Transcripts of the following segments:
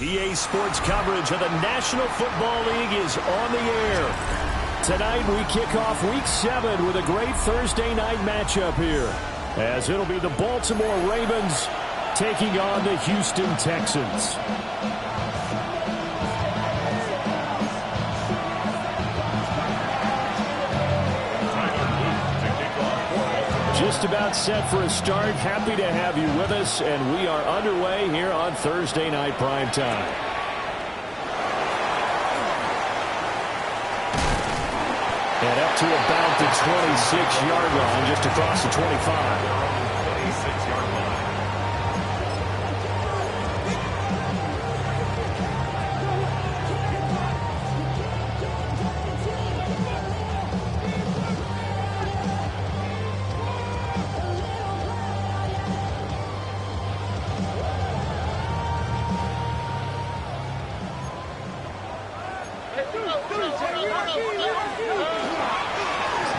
EA Sports coverage of the National Football League is on the air. Tonight we kick off Week 7 with a great Thursday night matchup here, as it'll be the Baltimore Ravens taking on the Houston Texans. Just about set for a start. Happy to have you with us, and we are underway here on Thursday Night Primetime. And up to about the 26-yard line, just across the 25. 26-yard line.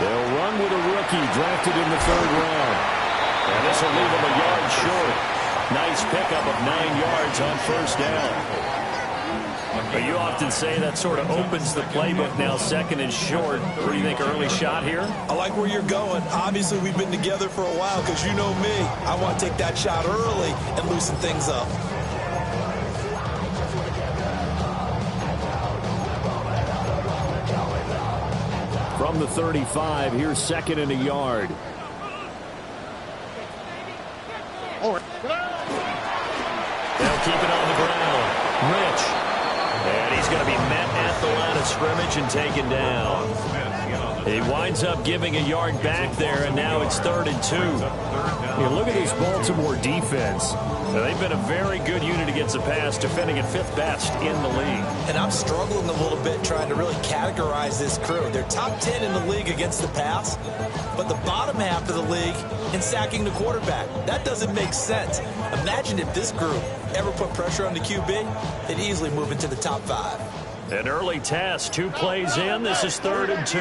They'll run with a rookie drafted in the 3rd round. And this will leave him a yard short. Nice pickup of 9 yards on 1st down. But you often say that sort of opens the playbook now, 2nd and short. What do you think, early shot here? I like where you're going. Obviously, we've been together for a while because you know me. I want to take that shot early and loosen things up. From the 35, here's 2nd and a yard. They'll keep it on the ground. Rich. And he's going to be met at the line of scrimmage and taken down. He winds up giving a yard back there, and now it's 3rd and 2. Yeah, look at this Baltimore defense. Now, they've been a very good unit against the pass, defending at 5th best in the league. And I'm struggling a little bit trying to really categorize this crew. They're top 10 in the league against the pass, but the bottom half of the league in sacking the quarterback. That doesn't make sense. Imagine if this group ever put pressure on the QB, they'd easily move into the top 5. An early test, 2 plays in. This is 3rd and 2.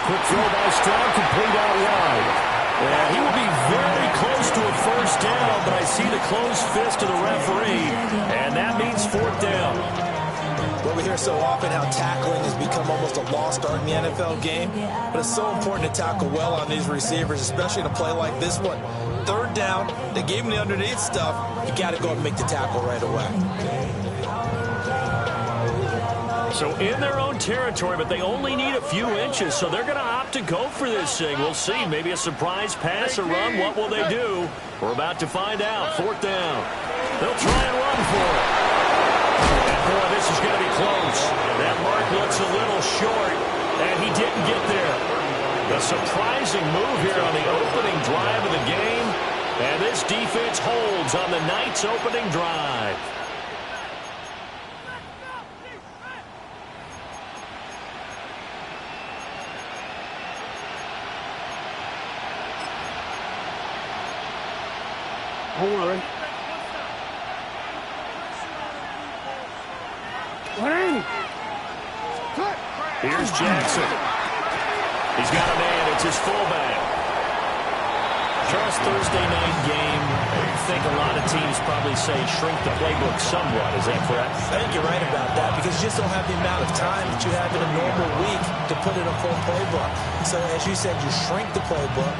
Quick throw by Stroud, complete out wide. Yeah, he would be very close to a 1st down, but I see the closed fist of the referee, and that means 4th down. Well, we hear so often how tackling has become almost a lost art in the NFL game, but it's so important to tackle well on these receivers, especially in a play like this one. 3rd down, they gave him the underneath stuff. You got to go and make the tackle right away. So in their own territory, but they only need a few inches, so they're going to opt to go for this thing. We'll see. Maybe a surprise pass or run. What will they do? We're about to find out. 4th down. They'll try and run for it. And boy, this is going to be close. That mark looks a little short, and he didn't get there. A surprising move here on the opening drive of the game, and this defense holds on the night's opening drive. Don't worry. Here's Jackson. He's got a man. It's his fullback. Charles, Thursday night game, I think a lot of teams probably say shrink the playbook somewhat. Is that correct? I think you're right about that because you just don't have the amount of time that you have in a normal week to put in a full playbook. So, as you said, you shrink the playbook.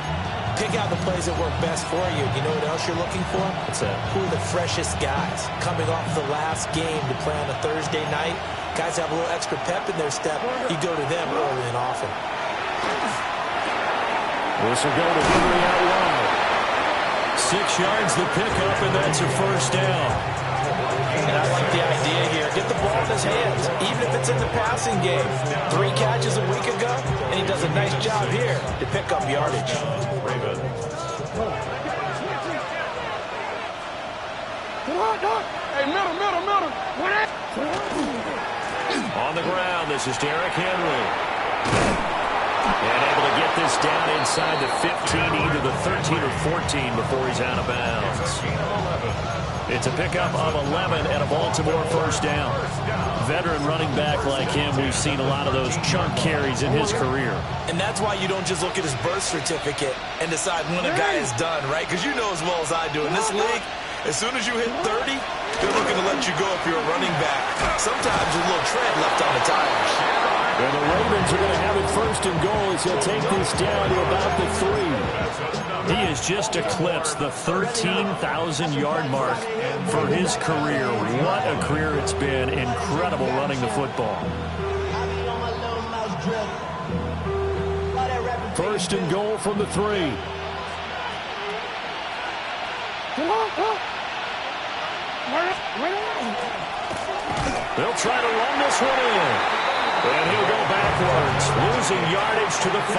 Pick out the plays that work best for you. You know what else you're looking for? What's that? Who are the freshest guys coming off the last game to play on a Thursday night? Guys have a little extra pep in their step. You go to them early and often. This will go to Henry out wide. 6 yards the pickup, and that's a 1st down. And I like the idea here. Get the ball in his hands, even if it's in the passing game. 3 catches a week ago, and he does a nice job here to pick up yardage. Hey, middle. On the ground, this is Derrick Henry. And able to get this down inside the 15, either the 13 or 14 before he's out of bounds. It's a pickup of 11 and a Baltimore 1st down. Veteran running back like him, we've seen a lot of those chunk carries in his career. And that's why you don't just look at his birth certificate and decide when a guy is done, right? Because you know as well as I do, in this league, As soon as you hit 30, they're looking to let you go if you're a running back. Sometimes a little tread left on the tires. And the Ravens are going to have it first and goal as he'll take this down to about the 3. He has just eclipsed the 13,000-yard mark for his career. What a career it's been. Incredible running the football. First and goal from the 3. They'll try to run this one in. And he'll go backwards, losing yardage to the 5.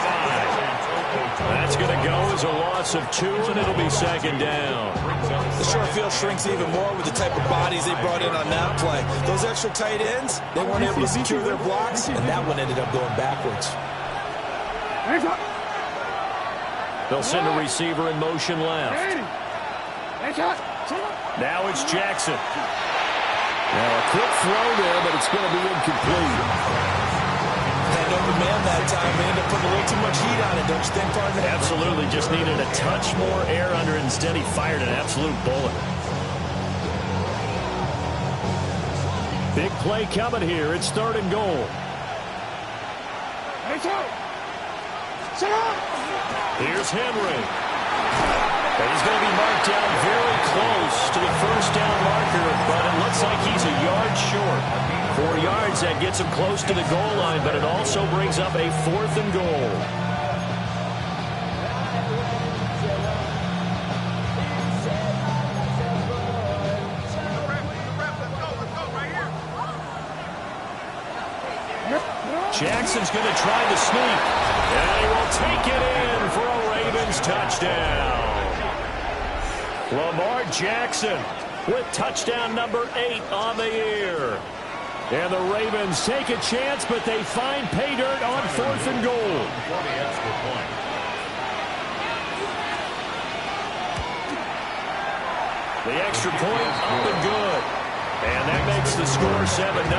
That's going to go as a loss of 2, and it'll be second down. The short field shrinks even more with the type of bodies they brought in on that play. Those extra tight ends, they weren't able to secure their blocks, and that one ended up going backwards. They'll send a receiver in motion left. Now it's Jackson. Now a quick throw there, but it's going to be incomplete. Hand over man that time. They ended up putting a little too much heat on it, don't you think, partner? Absolutely. Just needed a touch more air under it. Instead, he fired an absolute bullet. Big play coming here. It's third and goal. Here's Henry. He's going to be marked down very close to the first down marker, but it looks like he's a yard short. 4 yards, that gets him close to the goal line, but it also brings up a 4th and goal. Jackson's going to try the sneak, and he will take it in for a Ravens touchdown. Lamar Jackson with touchdown number 8 on the year. And the Ravens take a chance, but they find pay dirt on 4th and goal. The extra point up and good. And that makes the score 7-0.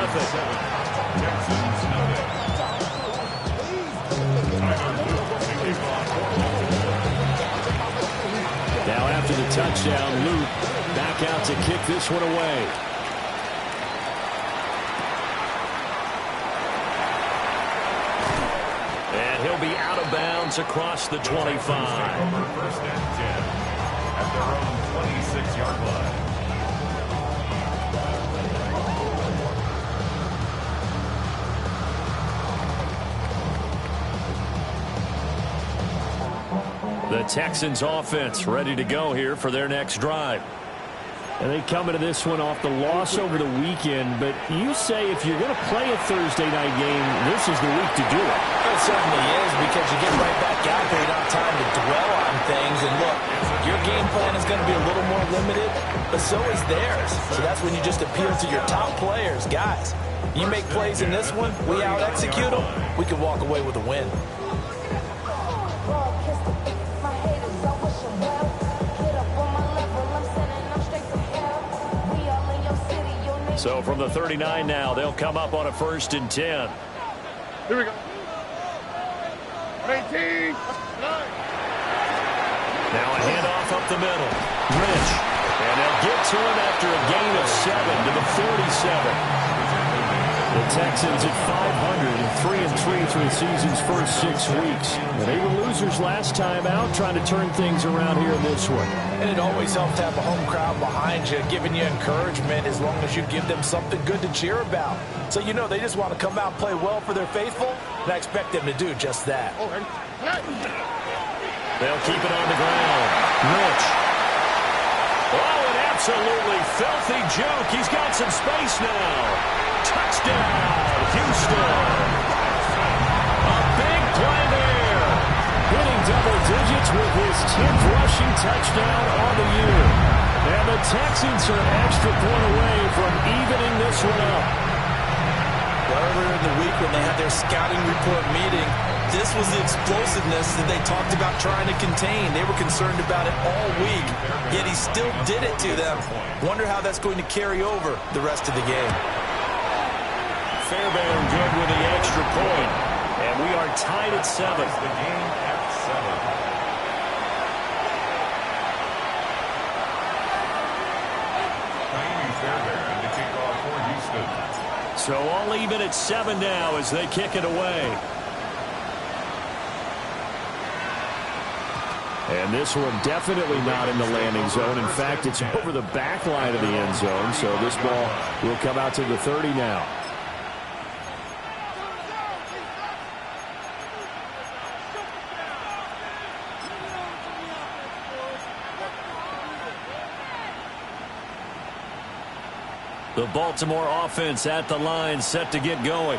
Now after the touchdown, Luke back out to kick this one away. And he'll be out of bounds across the 25. First and 10 at their own 26-yard line. The Texans offense ready to go here for their next drive. And they come into this one off the loss over the weekend, but you say if you're going to play a Thursday night game, this is the week to do it. It certainly is, because you get right back out there. You don't have time to dwell on things. And look, your game plan is going to be a little more limited, but so is theirs. So that's when you just appeal to your top players. Guys, you make plays in this one, we out-execute them, we can walk away with a win. So from the 39 now, they'll come up on a 1st and 10. Here we go. 18. Now a handoff up the middle. Rich. And they'll get to him after a gain of 7 to the 47. The Texans at 500 and 3-3 through the season's first 6 weeks. And they were losers last time out, trying to turn things around here in this one. And it always helps to have a home crowd behind you, giving you encouragement as long as you give them something good to cheer about. So you know they just want to come out and play well for their faithful, and I expect them to do just that. They'll keep it on the ground. Rich. Oh, an absolutely filthy juke. He's got some space now. Touchdown, Houston. A big play there. Hitting double digits with his 10th rushing touchdown on the year. And the Texans are an extra point away from evening this one up. Earlier in the week when they had their scouting report meeting, this was the explosiveness that they talked about trying to contain. They were concerned about it all week, yet he still did it to them. Wonder how that's going to carry over the rest of the game. Fairbairn good with the extra point. And we are tied at 7. The game at 7. So all even at 7 now as they kick it away. And this one definitely not in the landing zone. In fact, it's over the back line of the end zone. So this ball will come out to the 30 now. The Baltimore offense at the line, set to get going.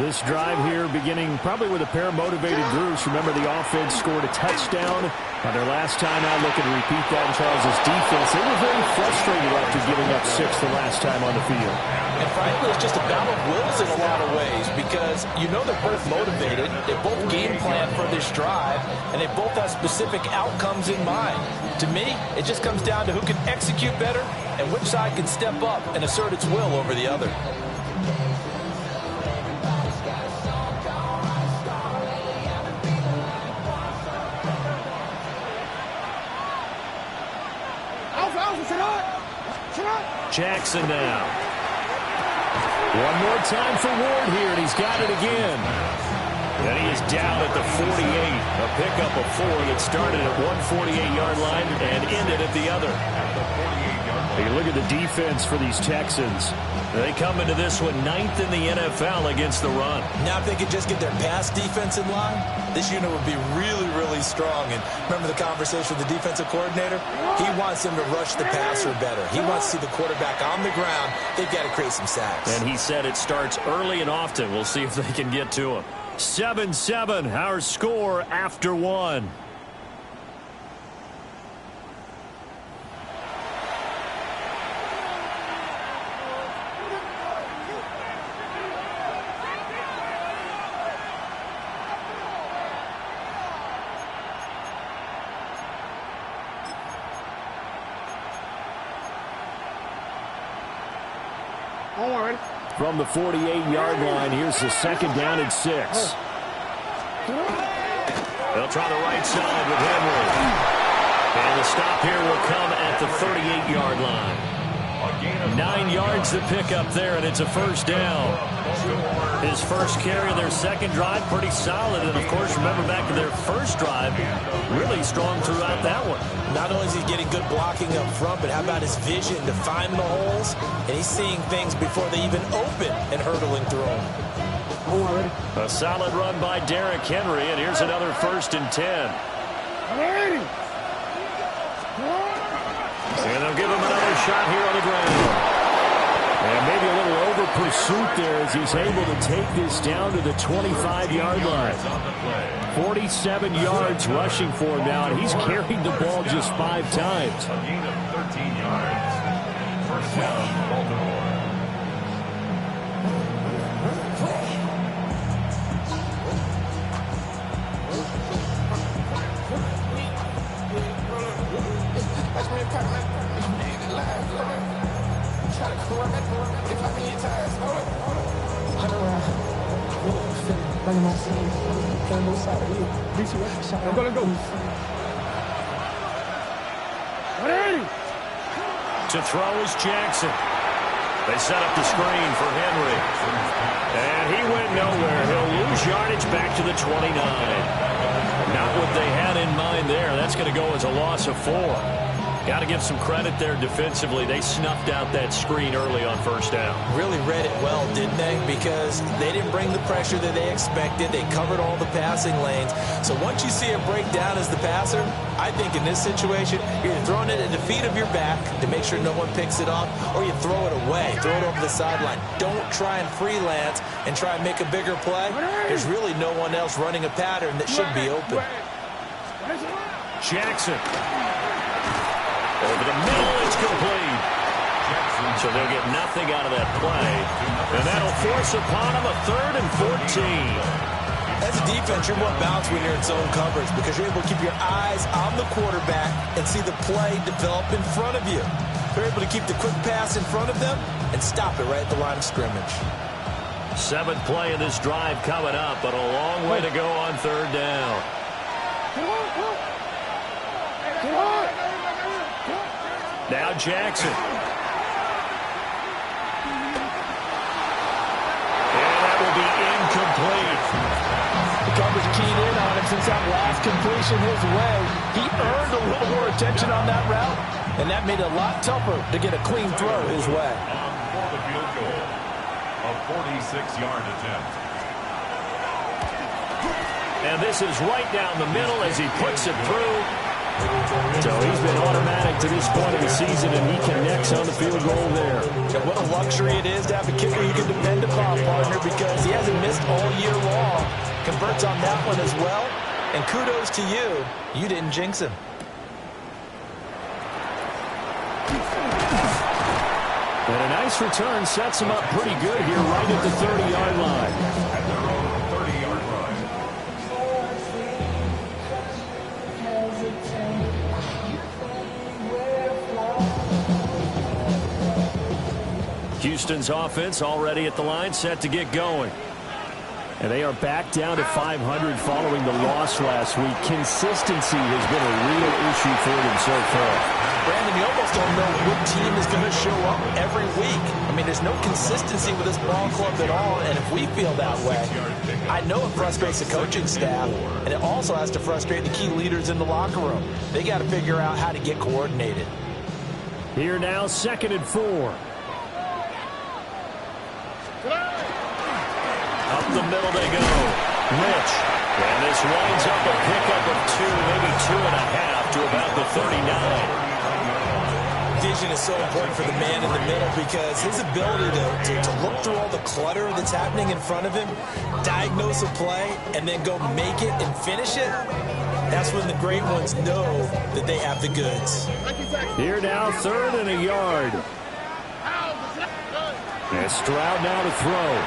This drive here beginning probably with a pair of motivated groups. Remember, the offense scored a touchdown. Now their last time out, looking to repeat that in Charles' defense. They were very frustrated after giving up 6 the last time on the field. And frankly, it's just a battle of wills in a lot of ways because you know they're both motivated. They both game plan for this drive, and they both have specific outcomes in mind. To me, it just comes down to who can execute better and which side can step up and assert its will over the other. Jackson now. One more time for Ward here, and he's got it again. And he is down at the 48. A pickup of 4 that started at 148-yard line and ended at the other. Hey, look at the defense for these Texans. They come into this one 9th in the NFL against the run. Now if they could just get their pass defense in line, this unit would be really, really strong. And remember the conversation with the defensive coordinator? He wants them to rush the passer better. He wants to see the quarterback on the ground. They've got to create some sacks. And he said it starts early and often. We'll see if they can get to him. 7-7, our score after 1. From the 48-yard line, here's the 2nd down and 6. They'll try the right side with Henry. And the stop here will come at the 38-yard line. 9 yards to pick up there, and it's a 1st down. His first carry of their 2nd drive, pretty solid. And, of course, remember back to their 1st drive, really strong throughout that one. Not only is he getting good blocking up front, but how about his vision to find the holes? And he's seeing things before they even open and hurtling through them. A solid run by Derrick Henry, and here's another 1st and 10. And they'll give him another shot here on the ground. And maybe a little over pursuit there as he's able to take this down to the 25-yard line. 47 yards rushing for him now, and he's carried the ball just 5 times. A gain of 13 yards. 1st down, Baltimore. To throw is Jackson. They set up the screen for Henry. And he went nowhere. He'll lose yardage back to the 29. Not what they had in mind there. That's going to go as a loss of 4. Got to give some credit there defensively. They snuffed out that screen early on 1st down. Really read it well, didn't they? Because they didn't bring the pressure that they expected. They covered all the passing lanes. So once you see a breakdown as the passer, I think in this situation, you're either throwing it at the feet of your back to make sure no one picks it off, or you throw it away, throw it over the sideline. Don't try and freelance and try and make a bigger play. There's really no one else running a pattern that should be open. Jackson. Over the middle, it's complete. So they'll get nothing out of that play. And that'll force upon them a 3rd and 14. As a defense, you're more balanced when you're in zone coverage because you're able to keep your eyes on the quarterback and see the play develop in front of you. You're able to keep the quick pass in front of them and stop it right at the line of scrimmage. 7th play of this drive coming up, but a long way to go on 3rd down. Now Jackson. since that last completion his way. He earned a little more attention on that route, and that made it a lot tougher to get a clean throw his way. For the field goal, a 46-yard attempt. And this is right down the middle as he puts it through. So he's been automatic to this point of the season, and he connects on the field goal there. And what a luxury it is to have a kicker you can depend upon, partner, because he hasn't missed all year long. Converts on that one as well. And kudos to you. You didn't jinx him. And a nice return sets him up pretty good here right at the 30-yard line. At their own 30-yard line. Houston's offense already at the line, set to get going. And they are back down to 500 following the loss last week. Consistency has been a real issue for them so far. Brandon, you almost don't know what team is going to show up every week. I mean, there's no consistency with this ball club at all, and if we feel that way, I know it frustrates the coaching staff, and it also has to frustrate the key leaders in the locker room. They got to figure out how to get coordinated. Here now, 2nd and 4. Up the middle they go. Rich. And this winds up a pickup of 2, maybe 2.5 to about the 39. Vision is so important for the man in the middle because his ability to look through all the clutter that's happening in front of him, diagnose a play, and then go make it and finish it, that's when the great ones know that they have the goods. Here now, 3rd and a yard. And Stroud now to throw.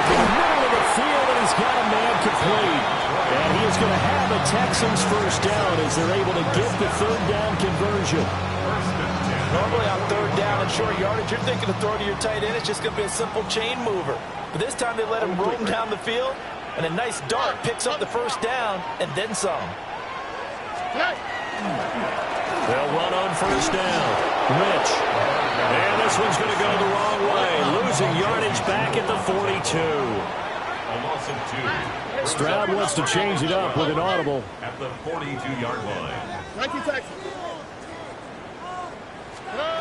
In the middle of the field, and he's got a man complete. And he is going to have the Texans first down as they're able to get the 3rd down conversion. Normally on 3rd down and short yardage, you're thinking to throw to your tight end. It's just going to be a simple chain mover. But this time they let him roam down the field, and a nice dart picks up the first down and then some. They'll run on first down. Rich. And this one's going to go the wrong way. Losing yardage back at the 42. A loss of 2. Stroud wants to change it up with an audible. At the 42-yard line.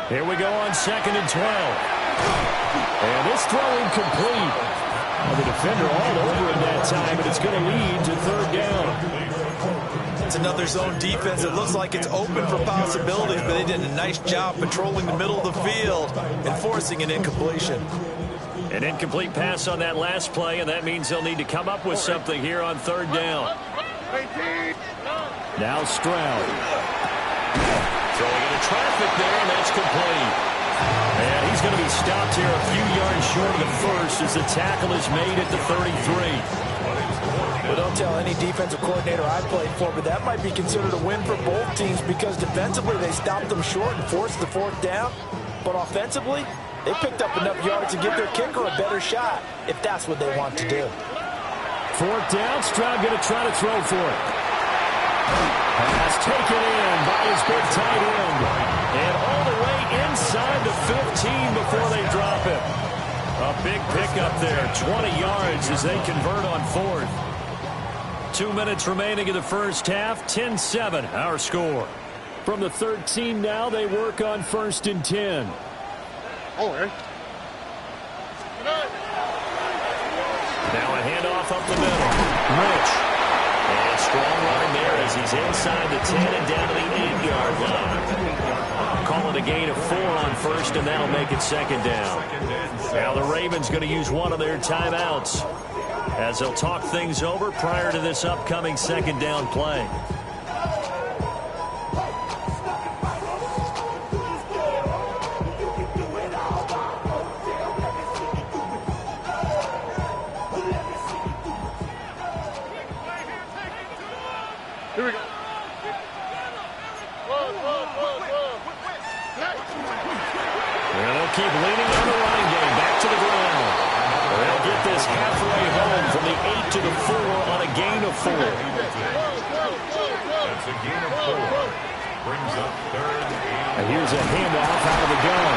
Here we go on 2nd and 12. And this throw incomplete. Well, the defender all over it that time, but it's going to lead to 3rd down. It's another zone defense. It looks like it's open for possibilities, but they did a nice job patrolling the middle of the field and forcing an incompletion. An incomplete pass on that last play, and that means they'll need to come up with something here on 3rd down. Now Stroud. Throwing into traffic there, and that's complete. And he's going to be stopped here a few yards short of the first as the tackle is made at the 33. Well, don't tell any defensive coordinator I played for, but that might be considered a win for both teams because defensively they stopped them short and forced the 4th down. But offensively, they picked up enough yards to give their kicker a better shot if that's what they want to do. 4th down, Stroud going to try to throw for it. Pass taken in by his big tight end. And all the way inside the 15 before they drop it. A big pickup there, 20 yards as they convert on 4th. 2 minutes remaining in the first half, 10-7 our score. From the 13 now, they work on 1st and 10. Now a handoff up the middle. Rich. And strong line there as he's inside the 10 and down to the 8-yard line. Call it a gain of 4 on 1st, and that'll make it 2nd down. Now the Ravens going to use one of their timeouts as they'll talk things over prior to this upcoming 2nd down play. Here we go. And they'll keep leaning on the running game. Back to the ground. They'll get this halfway home from the 8 to the 4 on a gain of 4. That's a gain of 4. Brings up 3rd And here's a handoff out of the gun.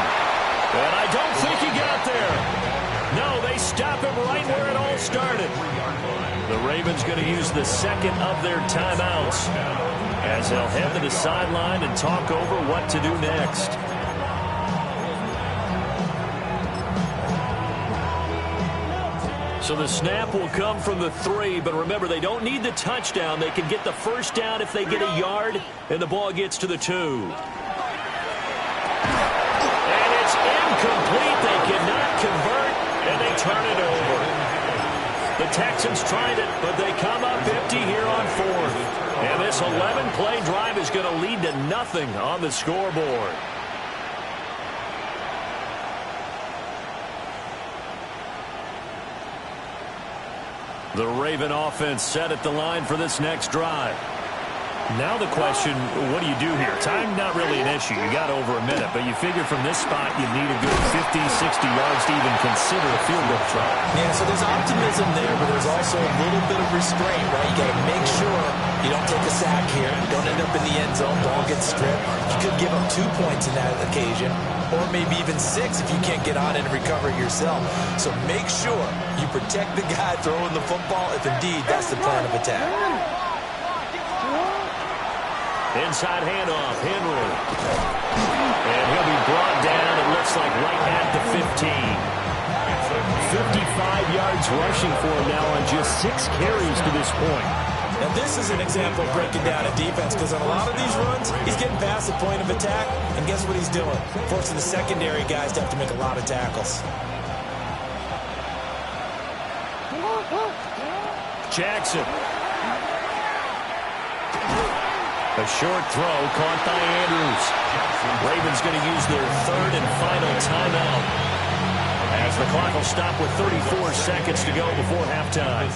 And I don't think he got there. No, they stop him right where it all started. 3-yard line. The Ravens going to use the second of their timeouts as they'll head to the sideline and talk over what to do next. So the snap will come from the 3, but remember, they don't need the touchdown. They can get the first down if they get a yard, and the ball gets to the 2. And it's incomplete. They cannot convert, and they turn it over. The Texans tried it, but they come up empty here on 4th. And this 11-play drive is going to lead to nothing on the scoreboard. The Raven offense set at the line for this next drive. Now the question, what do you do here? Time not really an issue. You got over a minute, but you figure from this spot you need a good 50, 60 yards to even consider a field goal try. Yeah, so there's optimism there, but there's also a little bit of restraint, right? You got to make sure you don't take a sack here. Don't end up in the end zone. Ball gets stripped. You could give up 2 points in that occasion, or maybe even 6 if you can't get on it and recover it yourself. So make sure you protect the guy throwing the football if indeed that's the plan of attack. Inside handoff, Henry. And he'll be brought down, it looks like, right at the 15. 55 yards rushing for him now on just 6 carries to this point. Now this is an example of breaking down a defense, because on a lot of these runs, he's getting past the point of attack, and guess what he's doing? Forcing the secondary guys to have to make a lot of tackles. Jackson. A short throw caught by Andrews. Ravens going to use their 3rd and final timeout as the clock will stop with 34 seconds to go before halftime.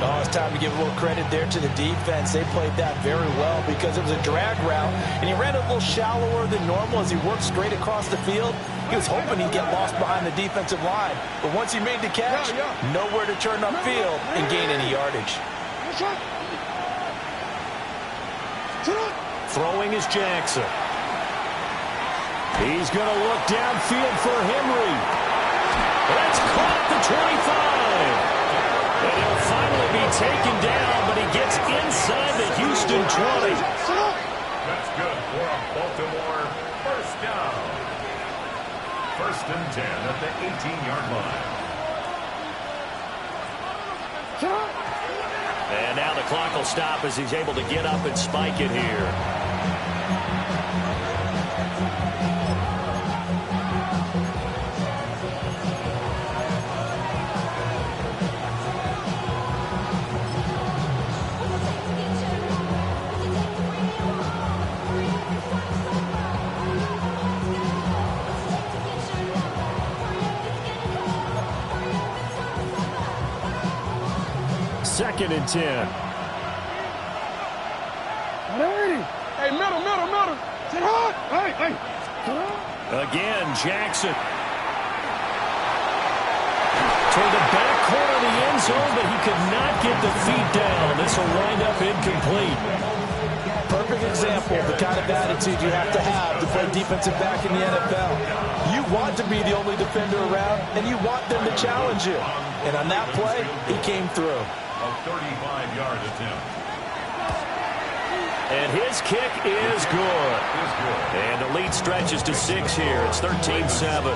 Oh, it's time to give a little credit there to the defense. They played that very well because it was a drag route, and he ran a little shallower than normal as he worked straight across the field. He was hoping he'd get lost behind the defensive line, but once he made the catch, nowhere to turn upfield and gain any yardage. Throwing is Jackson. He's going to look downfield for Henry. That's caught the 25. And he'll finally be taken down, but he gets inside the Houston 20. That's good for a Baltimore first down. 1st and 10 at the 18-yard line. And now the clock will stop as he's able to get up and spike it here. Second and 10. Hey, middle. Sit hard. Hey. Again, Jackson. Toward the back corner of the end zone, but he could not get the feet down. This will wind up incomplete. Perfect example of the kind of attitude you have to play defensive back in the NFL. You want to be the only defender around, and you want them to challenge you. And on that play, he came through. A 35-yard attempt. And his kick is good. And the lead stretches to 6 here. It's 13-7.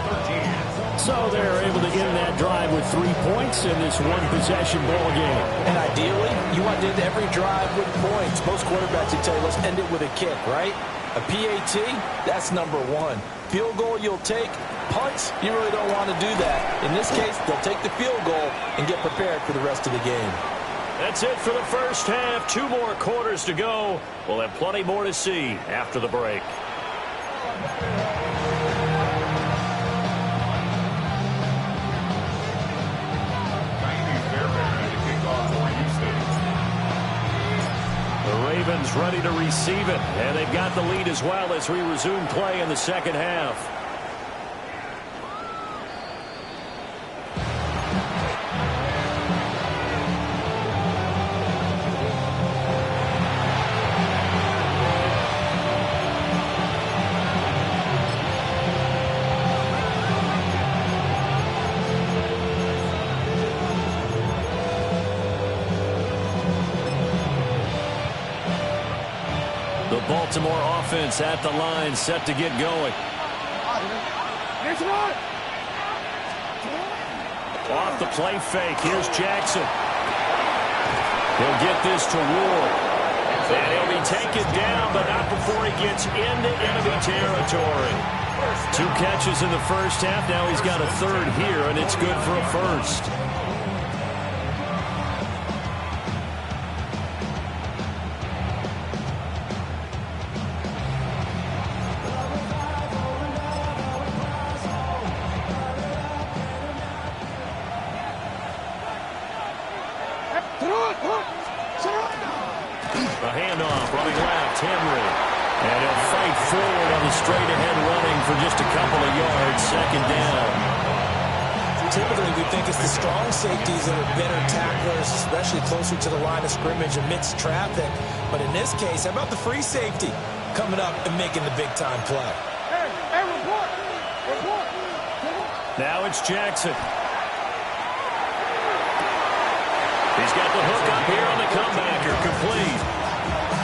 So they're able to end that drive with 3 points in this one-possession ball game. And ideally, you want to end every drive with points. Most quarterbacks would tell you, let's end it with a kick, right? A PAT, that's number 1. Field goal you'll take. Punts, you really don't want to do that. In this case, they'll take the field goal and get prepared for the rest of the game. That's it for the first half. 2 more quarters to go. We'll have plenty more to see after the break. The Ravens ready to receive it, and they've got the lead as well as we resume play in the second half. The Baltimore offense at the line, set to get going. Off the play fake, here's Jackson. He'll get this to Ward. And he'll be taken down, but not before he gets into enemy territory. 2 catches in the first half. Now he's got a third here, and it's good for a first. A handoff, running left, Henry. And he'll fight forward on the straight-ahead running for just a couple of yards, second down. Typically, we think it's the strong safeties that are better tacklers, especially closer to the line of scrimmage amidst traffic. But in this case, how about the free safety coming up and making the big-time play? Hey, report! Report! Now it's Jackson. He's got the hook up here on the comebacker, complete.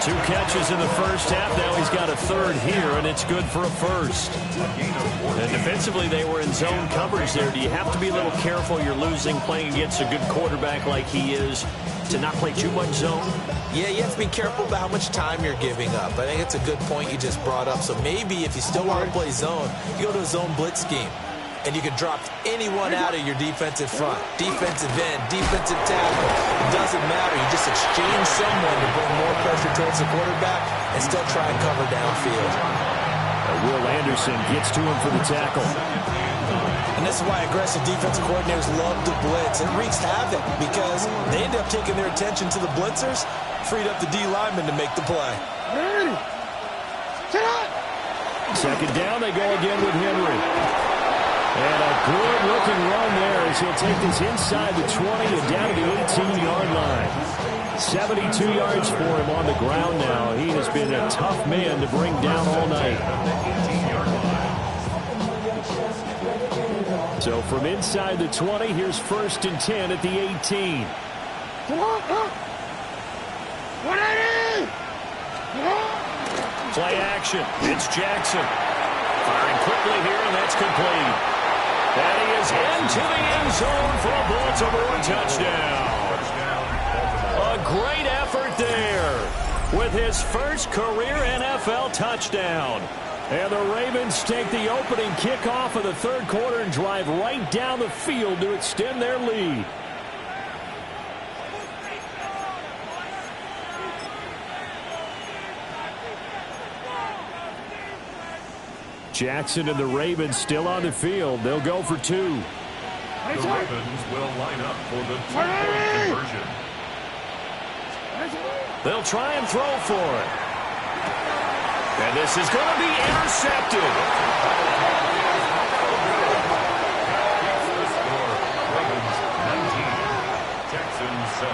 2 catches in the first half. Now he's got a third here, and it's good for a first. And defensively, they were in zone coverage there. Do you have to be a little careful? You're losing playing against a good quarterback like he is to not play too much zone? Yeah, you have to be careful about how much time you're giving up. I think it's a good point you just brought up. So maybe if you still want to play zone, you go to a zone blitz scheme. And you can drop anyone out of your defensive front. Defensive end, defensive tackle. It doesn't matter. You just exchange someone to bring more pressure towards the quarterback and still try and cover downfield. Will Anderson gets to him for the tackle. And this is why aggressive defensive coordinators love to blitz. It wreaks havoc because they end up taking their attention to the blitzers, freed up the D lineman to make the play. Second down, they go again with Henry. And a good-looking run there as he'll take this inside the 20 and down to the 18-yard line. 72 yards for him on the ground now. He has been a tough man to bring down all night. So from inside the 20, here's 1st and 10 at the 18. Play action. It's Jackson. Firing quickly here, and that's complete. And he is into the end zone for a Baltimore touchdown. A great effort there with his first career NFL touchdown. And the Ravens take the opening kickoff of the third quarter and drive right down the field to extend their lead. Jackson and the Ravens still on the field. They'll go for 2. The Ravens will line up for the 2-point conversion. They'll try and throw for it. And this is going to be intercepted. Ravens 19, Texans 7.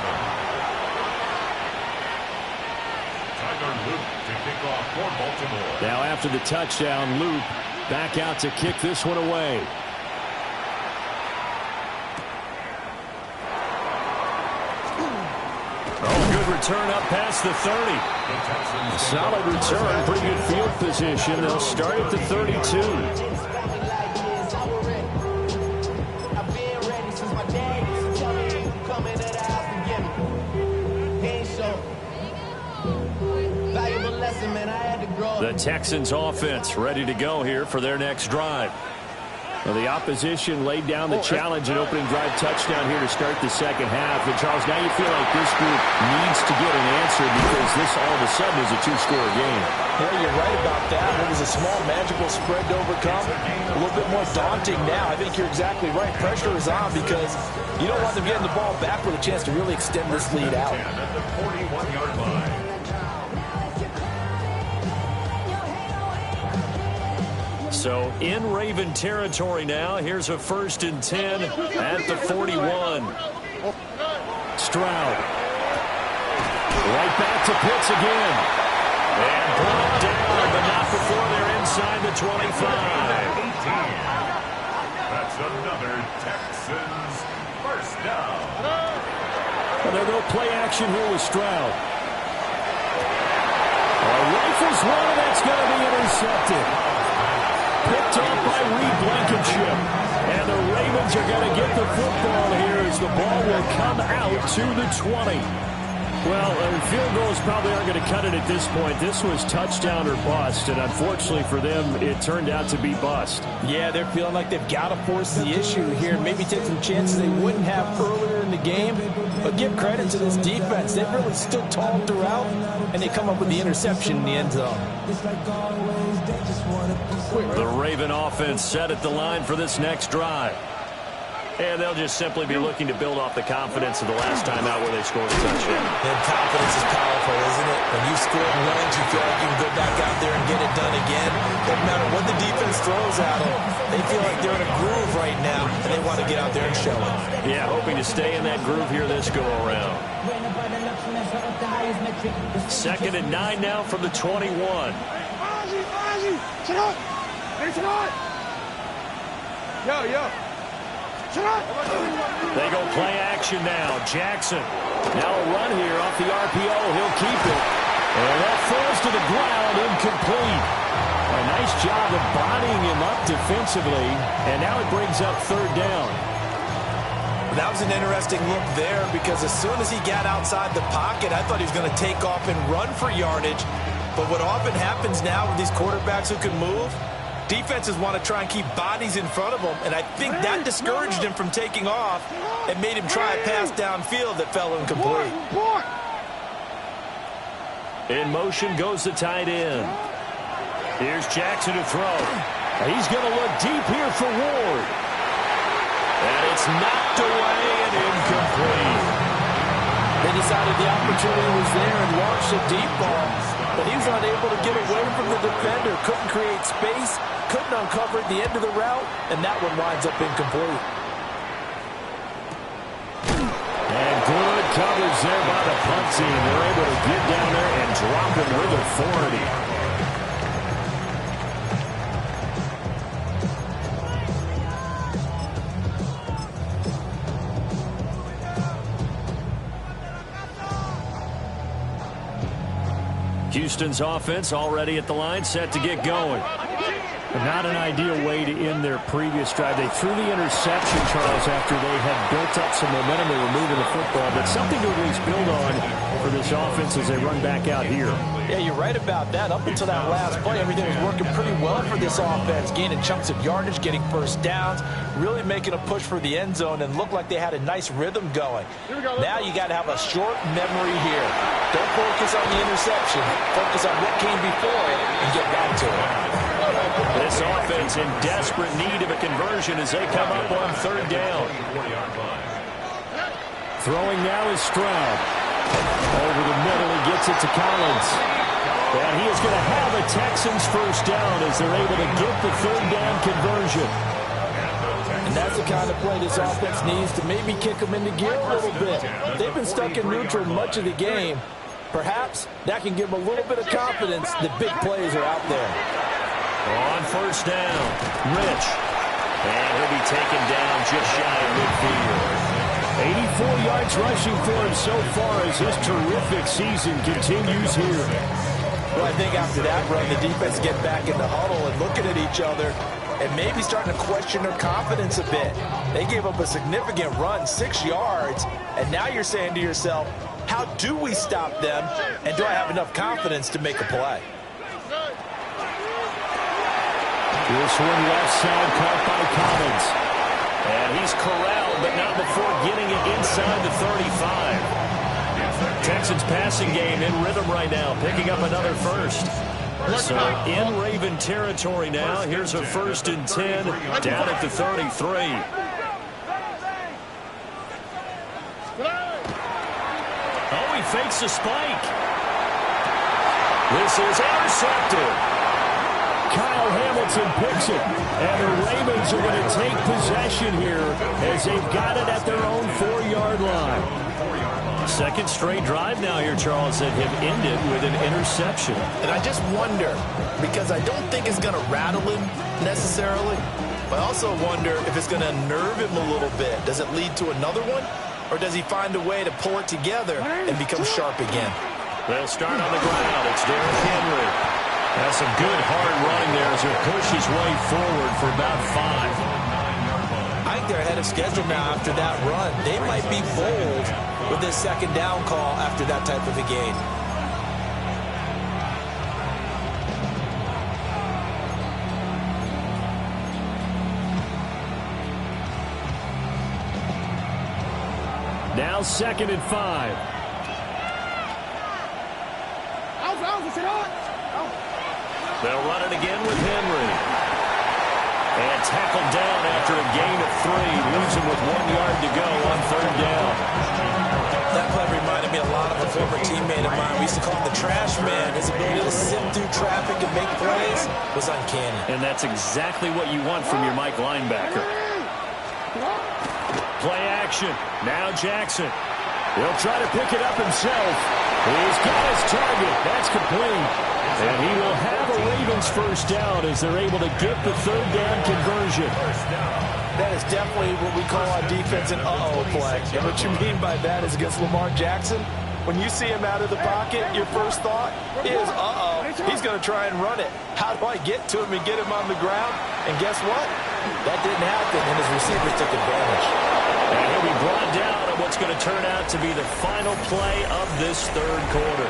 Tyler Luke to kick off for Baltimore. Now after the touchdown, Luke back out to kick this one away. Oh, good return up past the 30. A solid return, pretty good field position. They'll start at the 32. The Texans offense ready to go here for their next drive. Well, the opposition laid down the challenge and opening drive touchdown here to start the second half. And, Charles, now you feel like this group needs to get an answer because this all of a sudden is a 2-score game. Yeah, you're right about that. It was a small magical spread to overcome. A little bit more daunting now. I think you're exactly right. Pressure is on because you don't want them getting the ball back with a chance to really extend this lead out. At the 41-yard line. So in Raven territory now. Here's a 1st and 10 at the 41. Stroud. Right back to Pitts again. And brought down, but not before they're inside the 25. That's another Texans first down. Well, they'll go play action here with Stroud. Right rifles one, and that's going to be intercepted. Picked up by Reed Blankenship. And the Ravens are going to get the football here as the ball will come out to the 20. Well, field goals probably aren't going to cut it at this point. This was touchdown or bust, and unfortunately for them, it turned out to be bust. Yeah, they're feeling like they've got to force the issue here. Maybe take some chances they wouldn't have earlier in the game. But give credit to this defense. They've really stood tall throughout, and they come up with the interception in the end zone. The Raven offense set at the line for this next drive. And they'll just simply be looking to build off the confidence of the last time out where they scored a touchdown. And confidence is powerful, isn't it? When you score runs, you feel like you can go back out there and get it done again. Doesn't matter what the defense throws at them. They feel like they're in a groove right now, and they want to get out there and show it. Yeah, hoping to stay in that groove here this go-around. 2nd and 9 now from the 21. Yo. They go play action now. Jackson. Now a run here off the RPO. He'll keep it. And that falls to the ground, incomplete. A nice job of bodying him up defensively. And now it brings up 3rd down. That was an interesting look there because as soon as he got outside the pocket, I thought he was going to take off and run for yardage. But what often happens now with these quarterbacks who can move, defenses want to try and keep bodies in front of them, and I think that discouraged him from taking off and made him try a pass downfield that fell incomplete. In motion goes the tight end. Here's Jackson to throw. He's going to look deep here for Ward. And it's knocked away and incomplete. They decided the opportunity was there and launched a deep ball, but he was unable to get away from the defender, couldn't create space, couldn't uncover the end of the route, and that one winds up incomplete. And good coverage there by the punt team. They're able to get down there and drop it with authority. Houston's offense already at the line, set to get going. Not an ideal way to end their previous drive. They threw the interception, Charles, after they had built up some momentum. They were moving the football, but something to at least build on for this offense as they run back out here. Yeah, you're right about that. Up until that last play, everything was working pretty well for this offense, gaining chunks of yardage, getting first downs, really making a push for the end zone, and looked like they had a nice rhythm going. Now you got to have a short memory here. Don't focus on the interception. Focus on what came before it and get back to it. This offense in desperate need of a conversion as they come up on 3rd down. Throwing now is Stroud. Over the middle, he gets it to Collins. And he is going to have a Texans first down as they're able to get the 3rd down conversion. And that's the kind of play this offense needs to maybe kick them into gear a little bit. They've been stuck in neutral much of the game. Perhaps that can give them a little bit of confidence that big plays are out there. On 1st down, Rich. And he'll be taken down just shy of midfield. 84 yards rushing for him so far as this terrific season continues here. Well, I think after that run, the defense get back in the huddle and looking at each other and maybe starting to question their confidence a bit. They gave up a significant run, 6 yards, and now you're saying to yourself, how do we stop them, and do I have enough confidence to make a play? This one left side caught by Collins. And he's corralled, but not before getting it inside the 35. Texans passing game in rhythm right now, picking up another first. So in Raven territory now. Here's a 1st and 10 down at the 33. Oh, he fakes a spike. This is intercepted. Kyle Hamilton picks it, and the Ravens are going to take possession here as they've got it at their own 4-yard line. 2nd straight drive now here, Charles, that have ended with an interception. And I just wonder, because I don't think it's going to rattle him necessarily, but I also wonder if it's going to unnerve him a little bit. Does it lead to another one, or does he find a way to pull it together and become sharp again? They'll start on the ground. It's Derrick Henry. That's some good hard running there as he pushes his way forward for about 5. I think they're ahead of schedule now after that run. They might be bold with this second down call after that type of a gain. Now 2nd and 5. They'll run it again with Henry. And tackled down after a gain of 3. Leaves him with 1 yard to go on 3rd down. That play reminded me a lot of a former teammate of mine. We used to call him the trash man. His ability to sift through traffic and make plays was uncanny. And that's exactly what you want from your Mike linebacker. Play action. Now Jackson. He'll try to pick it up himself. He's got his target. That's complete. And he will have a Ravens first down as they're able to get the 3rd down conversion. That is definitely what we call our defense an uh-oh play. And what you mean by that is against Lamar Jackson, when you see him out of the pocket, your first thought is, uh-oh, he's going to try and run it. How do I get to him and get him on the ground? And guess what? That didn't happen, and his receivers took advantage. And he'll be brought down on what's going to turn out to be the final play of this 3rd quarter.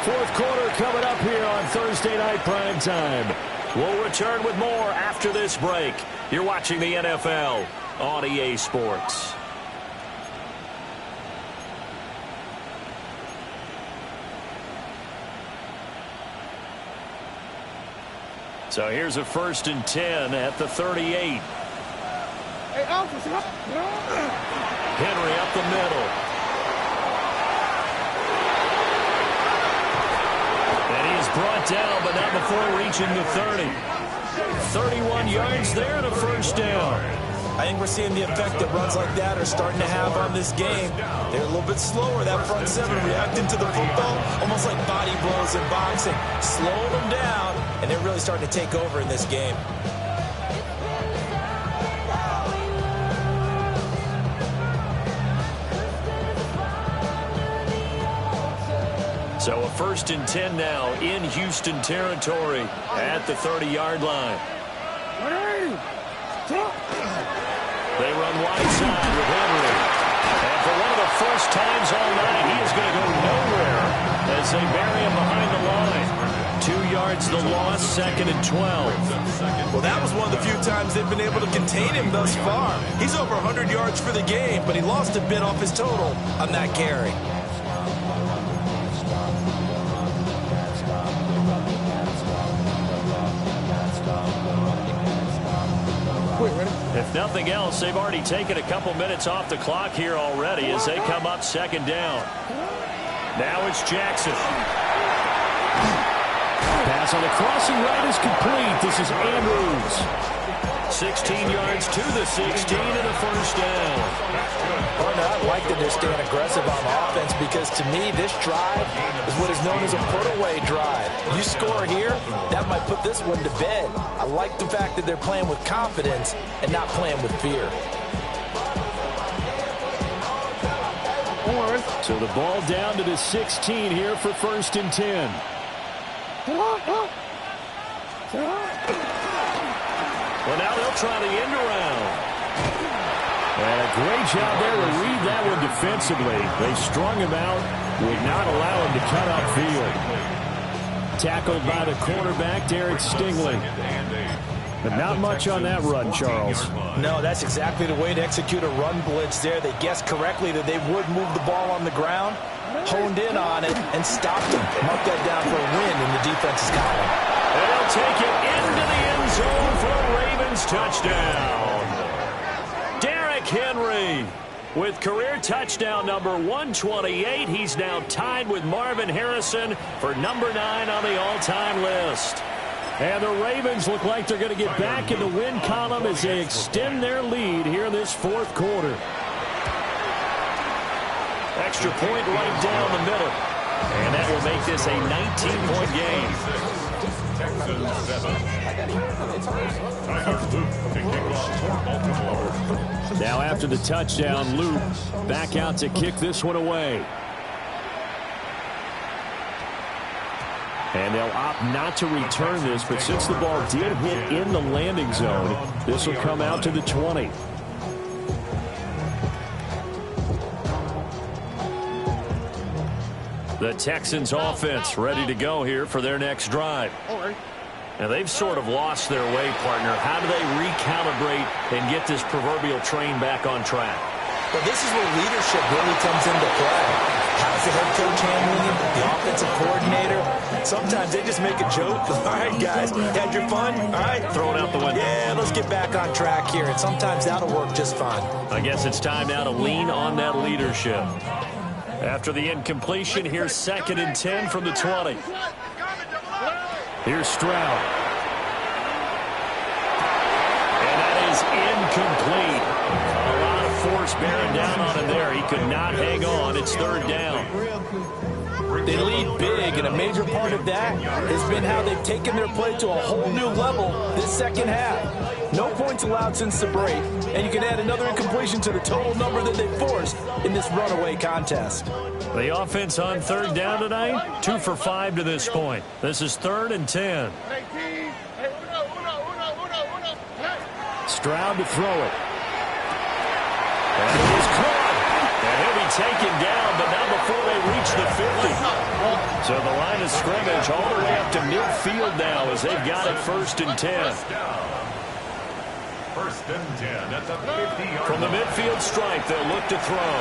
4th quarter coming up here on Thursday Night Prime Time. We'll return with more after this break. You're watching the NFL on EA Sports. So here's a 1st and 10 at the 38. Henry up the middle. Brought down, but not before reaching the 30. 31 yards there and a first down. I think we're seeing the effect that runs like that are starting to have on this game. They're a little bit slower, that front 7, reacting to the football, almost like body blows in boxing. Slowing them down, and they're really starting to take over in this game. So a 1st and 10 now in Houston territory at the 30-yard line. They run wide side with Henry. And for one of the first times all night, he is going to go nowhere as they bury him behind the line. 2 yards the loss, 2nd and 12. Well, that was one of the few times they've been able to contain him thus far. He's over 100 yards for the game, but he lost a bit off his total on that carry. If nothing else, they've already taken a couple minutes off the clock here already as they come up 2nd down. Now it's Jackson. Pass on the crossing route is complete. This is Andrews. 16 yards to the 16 and a first down. Oh, no, I like that they're staying aggressive on offense because, to me, this drive is what is known as a put-away drive. You score here, that might put this one to bed. I like the fact that they're playing with confidence and not playing with fear. So the ball down to the 16 here for 1st and 10. Well, now they'll try the end around. And a great job there to read that one defensively. They strung him out, would not allow him to cut upfield. Tackled by the quarterback, Derek Stingley. But not much on that run, Charles. No, that's exactly the way to execute a run blitz there. They guessed correctly that they would move the ball on the ground, honed in on it, and stopped them. Mark that down for a win in the defense's column. They'll take it into the end zone for a Ravens touchdown. Derrick Henry with career touchdown number 128. He's now tied with Marvin Harrison for number 9 on the all-time list. And the Ravens look like they're going to get back in the win column as they extend their lead here in this 4th quarter. Extra point right down the middle. And that will make this a 19-point game. Now after the touchdown, Luke back out to kick this one away. And they'll opt not to return this, but since the ball did hit in the landing zone, this will come out to the 20. The Texans offense ready to go here for their next drive. Now they've sort of lost their way, partner. How do they recalibrate and get this proverbial train back on track? Well, this is where leadership really comes into play. How's the head coach handling it? The offensive coordinator? Sometimes they just make a joke. All right, guys, had your fun? All right. Throw it out the window. Yeah, let's get back on track here. And sometimes that'll work just fine. I guess it's time now to lean on that leadership. After the incompletion, here's 2nd and 10 from the 20. Here's Stroud. And that is incomplete. A lot of force bearing down on him there. He could not hang on. It's 3rd down. They lead big, and a major part of that has been how they've taken their play to a whole new level this second half. No points allowed since the break, and you can add another incompletion to the total number that they forced in this runaway contest. The offense on 3rd down tonight, 2 for 5 to this point. This is 3rd and 10. Stroud to throw it. And it is caught. And he'll be taken down, but not before they reach the 50. So the line of scrimmage all the way up to midfield now as they've got it 1st and 10. 1st and 10 at the 50-yard From the midfield stripe, they'll look to throw.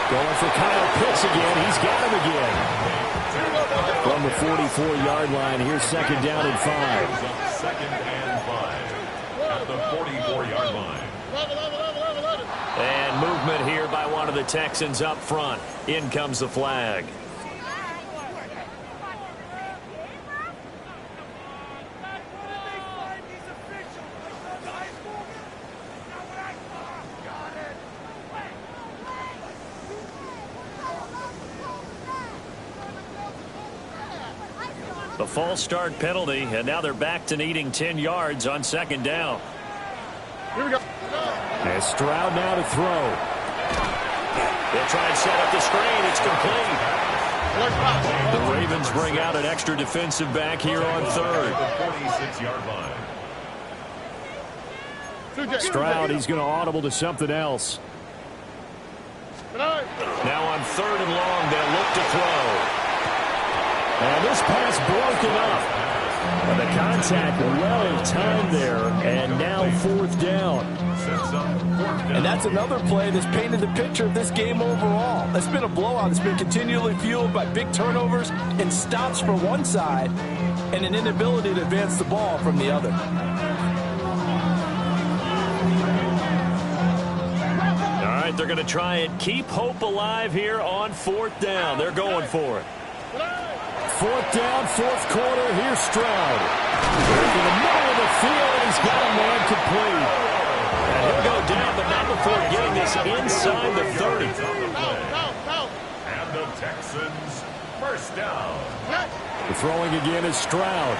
Going for Kyle Pitts again. He's got him again. From the 44-yard line, here's 2nd down and 5. 2nd and 5 at the 44-yard line. And movement here by one of the Texans up front. In comes the flag. The false start penalty, and now they're back to needing 10 yards on 2nd down. Here we go. And Stroud now to throw. They'll try and set up the screen. It's complete. The Ravens bring out an extra defensive back here on 3rd. The 46-yard line. Stroud, he's going to audible to something else. Now on 3rd and long, they'll look to throw. And this pass broken up. And the contact well timed there, and now 4th down. And that's another play that's painted the picture of this game overall. It's been a blowout. It's been continually fueled by big turnovers and stops for one side and an inability to advance the ball from the other. All right, they're going to try and keep hope alive here on 4th down. They're going for it. 4th down, 4th quarter. Here's Stroud. In the middle of the field, and he's got a man complete. And he'll go down, but not before getting this inside the 30. And the Texans 1st down. The throwing again is Stroud.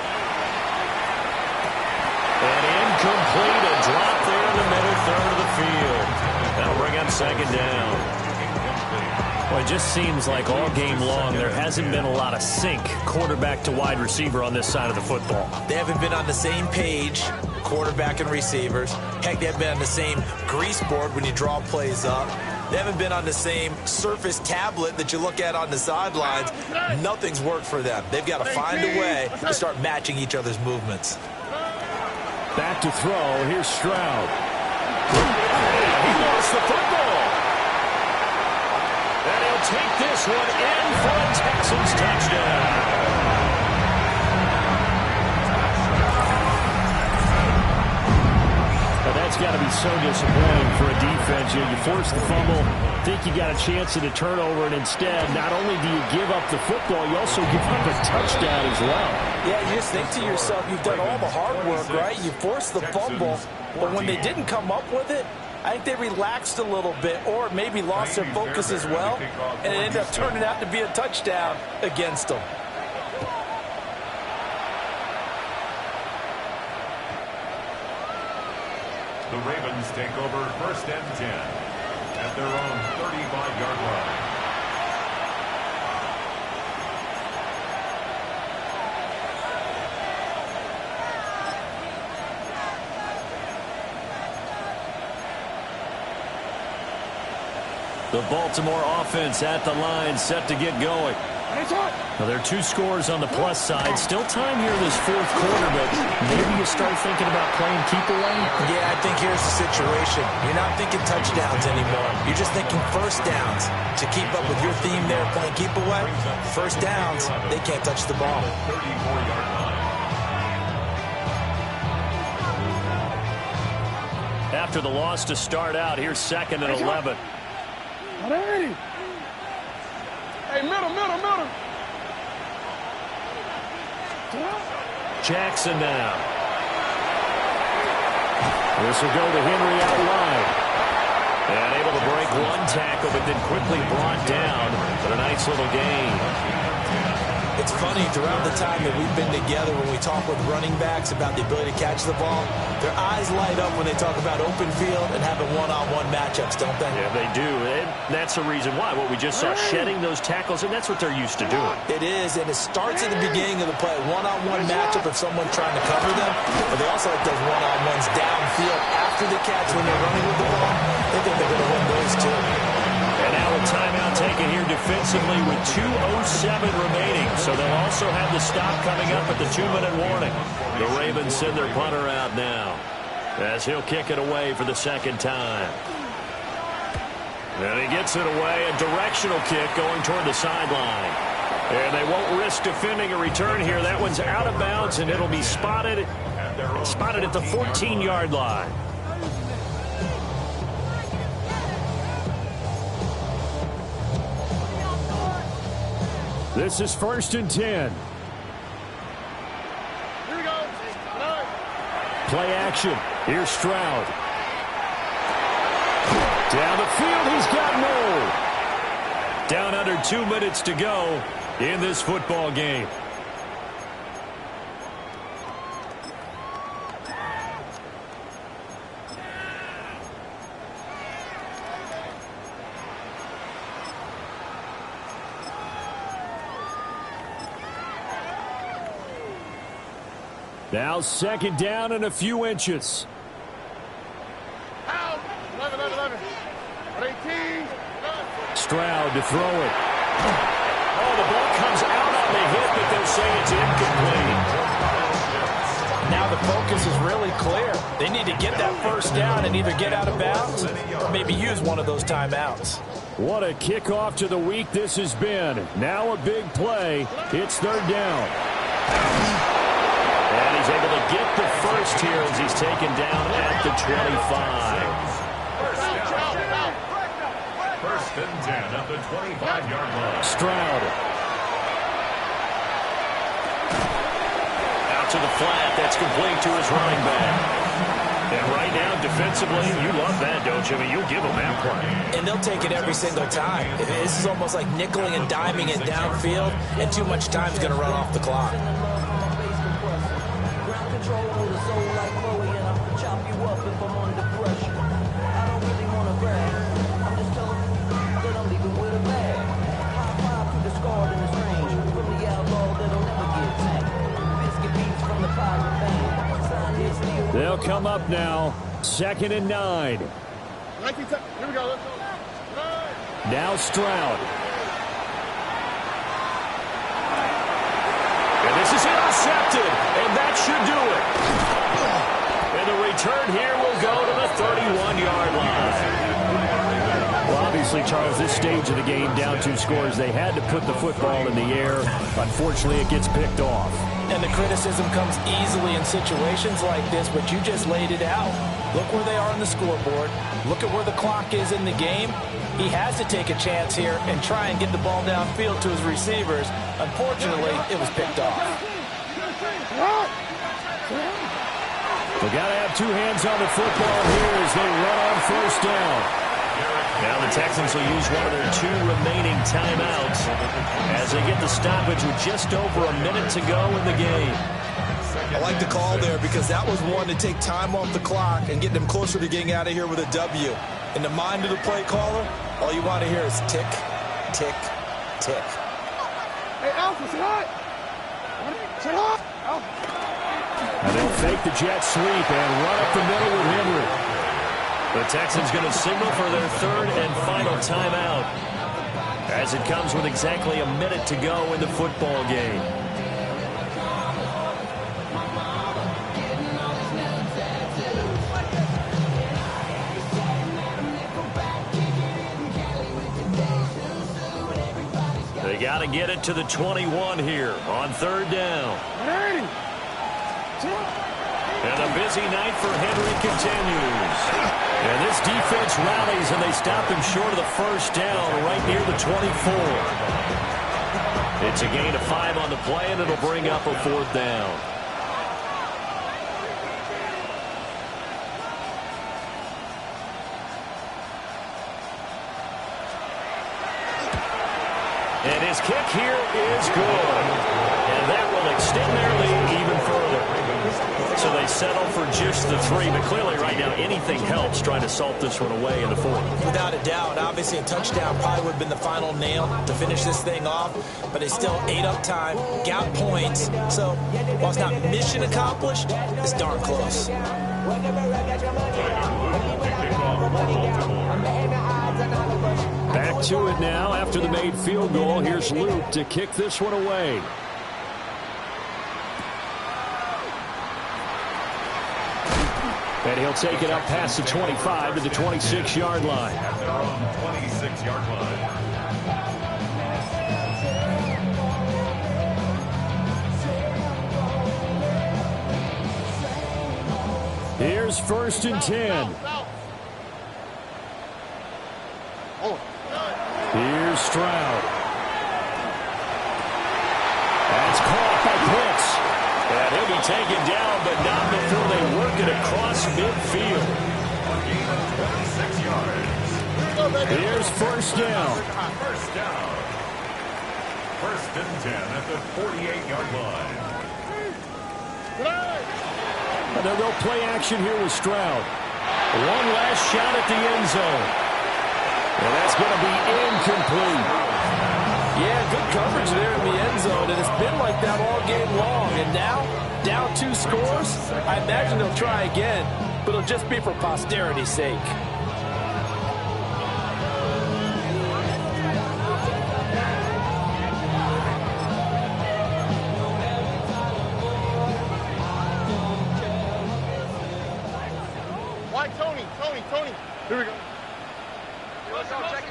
And incomplete, a drop there in the middle 3rd of the field. That'll bring up 2nd down. Well, it just seems like all game long there hasn't been a lot of sync quarterback to wide receiver on this side of the football. They haven't been on the same page, quarterback and receivers. Heck, they haven't been on the same grease board when you draw plays up. They haven't been on the same Surface tablet that you look at on the sidelines. Nothing's worked for them. They've got to find a way to start matching each other's movements. Back to throw. Here's Stroud. He lost the football. And he'll take this one in for a Texans touchdown. Well, that's got to be so disappointing for a defense. You force the fumble, think you got a chance at a turnover, and instead, not only do you give up the football, you also give up a touchdown as well. Yeah, you just think to yourself, you've done all the hard work, right? You forced the fumble, but when they didn't come up with it, I think they relaxed a little bit or maybe lost their focus as well, and it ended up turning out to be a touchdown against them. The Ravens take over 1st and 10 at their own 35-yard line. The Baltimore offense at the line, set to get going. Now, there are 2 scores on the plus side. Still time here in this 4th quarter, but maybe you start thinking about playing keep away? Yeah, I think here's the situation. You're not thinking touchdowns anymore. You're just thinking first downs. To keep up with your theme there, playing keep away, first downs, they can't touch the ball. 34-yard line. After the loss to start out, here's 2nd and 11. Hey, middle. Jackson now. This will go to Henry out wide. And able to break 1 tackle, but then quickly brought down. But a nice little gain. It's funny, throughout the time that we've been together, when we talk with running backs about the ability to catch the ball, their eyes light up when they talk about open field and having one-on-one matchups, don't they? Yeah, they do. And that's the reason why. What we just saw, shedding those tackles, and that's what they're used to doing. It is, and it starts at the beginning of the play. One-on-one matchup if someone's trying to cover them, but they also like those one-on-ones downfield after the catch when they're running with the ball. They think they're going to win those too. And now a timeout taken here defensively with 2:07 remaining. So they'll also have the stop coming up at the 2-minute warning. The Ravens send their punter out now as he'll kick it away for the 2nd time. And he gets it away, a directional kick going toward the sideline. And they won't risk defending a return here. That one's out of bounds, and it'll be spotted at the 14-yard line. This is 1st and 10. Here we go. Play action. Here's Stroud. Down the field, he's got Moore. Down under 2 minutes to go in this football game. Now 2nd down and a few inches. Out. 11. 18. Stroud to throw it. Oh, the ball comes out on the hit, but they'll say it's incomplete. Now the focus is really clear. They need to get that first down and either get out of bounds or maybe use one of those timeouts. What a kickoff to the week this has been. Now a big play. It's 3rd down. And he's able to get the first here as he's taken down at the 25. First and 10 at the 25-yard line. Stroud. Out to the flat. That's complete to his running back. And right now, defensively, you love that, don't you? I mean, you'll give them that play. And they'll take it every single time. This is almost like nickeling and diming it downfield, and too much time's going to run off the clock. They'll come up now. 2nd and 9. Here we go. Let's go. Now Stroud. And this is intercepted. And that should do it. And the return here will go to the 31-yard line. Well, obviously, Charles, this stage of the game, down 2 scores, they had to put the football in the air. Unfortunately, it gets picked off. And the criticism comes easily in situations like this, but you just laid it out. Look where they are on the scoreboard. Look at where the clock is in the game. He has to take a chance here and try and get the ball downfield to his receivers. Unfortunately, it was picked off. They got to have 2 hands on the football here as they run on 1st down. Now the Texans will use one of their 2 remaining timeouts as they get the stoppage with just over a minute to go in the game. I like the call there because that was one to take time off the clock and get them closer to getting out of here with a W. In the mind of the play caller, all you want to hear is tick, tick, tick. Hey, Alpha, say hi. Say hi. And they'll fake the jet sweep and run up the middle with Henry. The Texans going to signal for their third and final timeout as it comes with exactly a minute to go in the football game. They got to get it to the 21 here on third down. And a busy night for Henry continues. And this defense rallies, and they stop him short of the first down right near the 24. It's a gain of 5 on the play, and it'll bring up a fourth down. And his kick here is good. And that will extend their lead even further. So they settle for just the 3, but clearly right now anything helps trying to salt this one away in the fourth. Without a doubt, obviously a touchdown probably would have been the final nail to finish this thing off, but they still ate up time, got points, so while it's not mission accomplished, it's darn close. Back to it now after the made field goal. Here's Luke to kick this one away. And he'll take it up past the 25 to the 26-yard line. At their own 26-yard line. Here's first and 10. Here's Stroud. That's caught by Pitts. And he'll be taken down, but not before they work it across midfield. Here's first down. First down. First and 10 at the 48-yard line. And they'll go play action here with Stroud. One last shot at the end zone. And that's going to be incomplete. Yeah, good coverage there in the end zone, and it's been like that all game long. And now, down 2 scores, I imagine they'll try again, but it'll just be for posterity's sake. Why, Tony? Here we go.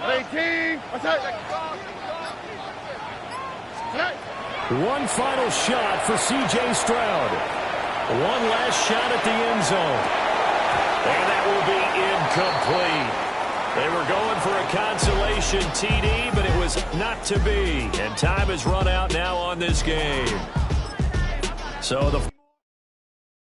18. What's that? One final shot for C.J. Stroud. One last shot at the end zone. And that will be incomplete. They were going for a consolation TD, but it was not to be. And time has run out now on this game. So the